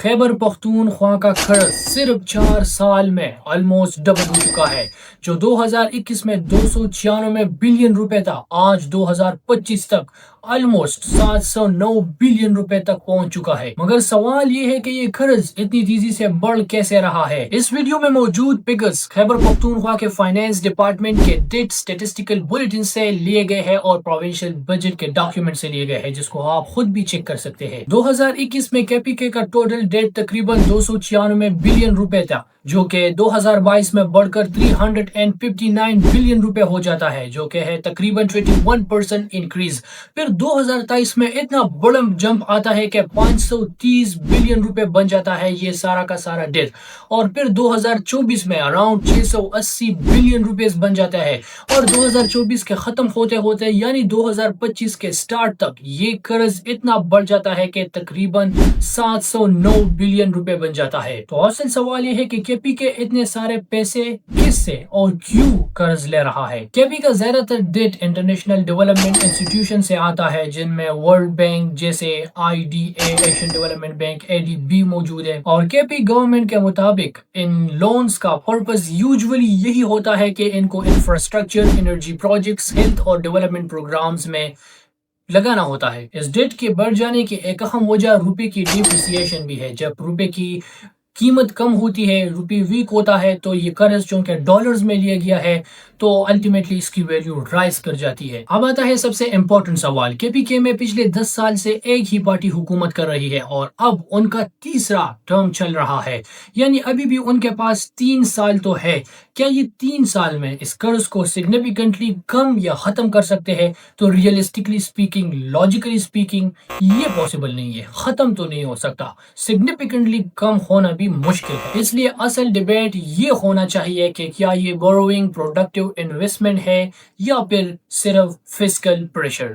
خیبر پختونخوا کا قرض صرف 4 سال میں آلموسٹ ڈبل ہو چکا ہے، جو 2021 میں 296 بلین روپے تھا، آج 2025 تک آلموسٹ 709 بلین روپے تک پہنچ چکا ہے۔ مگر سوال یہ ہے کہ یہ قرض اتنی تیزی سے بڑھ کیسے رہا ہے؟ اس ویڈیو میں موجود فگرز خیبر پختونخوا کے فائنانس ڈپارٹمنٹ کے ڈیٹ اسٹیٹسٹیکل بلیٹن سے لیے گئے ہیں اور پروونشل بجٹ کے ڈاکیومنٹ سے لیے گئے ہیں، جس کو آپ خود بھی چیک کر سکتے ہیں۔ 2021 میں کے پی کے کا ٹوٹل ڈیٹ تقریباً 296 بلین روپے تھا، جو کہ 2022 میں بڑھ کر 359 بلین روپے ہو جاتا ہے، جو کہ ہے تقریباً 21% انکریز۔ پھر 2023 میں اتنا بڑا جمپ آتا ہے کہ 530 بلین روپے بن جاتا ہے یہ سارا کا سارا ڈیٹ، اور پھر 2024 میں اراؤنڈ 680 بلین روپیز بن جاتا ہے، اور 2024 کے ختم ہوتے ہوتے یعنی 2025 کے سٹارٹ تک یہ قرض اتنا بڑھ جاتا ہے کہ تقریباً 709 بلین روپے بن جاتا ہے۔ تو اصل سوال یہ ہے کہ کے پی کے اتنے سارے پیسے کس سے اور کیوں قرض لے رہا ہے؟ کے پی کا زیادہ تر ڈیٹ انٹرنیشنل ڈیولپمنٹ انسٹیٹیوشن سے آتا ہے، جن میں ورلڈ بینک جیسے IDA Asian development bank ADB موجود ہے، اور کے پی گورنمنٹ کے مطابق ان لونز کا پرپز یوزولی یہی ہوتا ہے کہ ان کو انفراسٹرکچر، انرجی پروجیکٹس، ہیلتھ اور ڈیولپمنٹ پروگرامز میں لگانا ہوتا ہے۔ اس ڈیٹ کے بڑھ جانے کی ایک اہم وجہ روپے کی ڈیپریسیشن بھی ہے۔ جب روپے کی قیمت کم ہوتی ہے، روپے ویک ہوتا ہے، تو یہ قرض چونکہ ڈالرز میں لیا گیا ہے تو الٹیمیٹلی اس کی ویلیو رائز کر جاتی ہے۔ اب آتا ہے سب سے امپورٹنٹ سوال۔ کے پی کے میں پچھلے 10 سال سے ایک ہی پارٹی حکومت کر رہی ہے اور اب ان کا تیسرا ٹرم چل رہا ہے، یعنی ابھی بھی ان کے پاس 3 سال تو ہے۔ کیا یہ 3 سال میں اس قرض کو سگنیفیکنٹلی کم یا ختم کر سکتے ہیں؟ تو ریئلسٹکلی سپیکنگ، لاجیکلی سپیکنگ یہ پاسبل نہیں ہے، ختم تو نہیں ہو سکتا، سگنیفیکنٹلی کم ہونا بھی مشکل ہے۔ اس لیے اصل ڈیبیٹ یہ ہونا چاہیے کہ کیا یہ بوروئنگ پروڈکٹیو انویسٹمنٹ ہے یا پھر صرف فسکل پریشر۔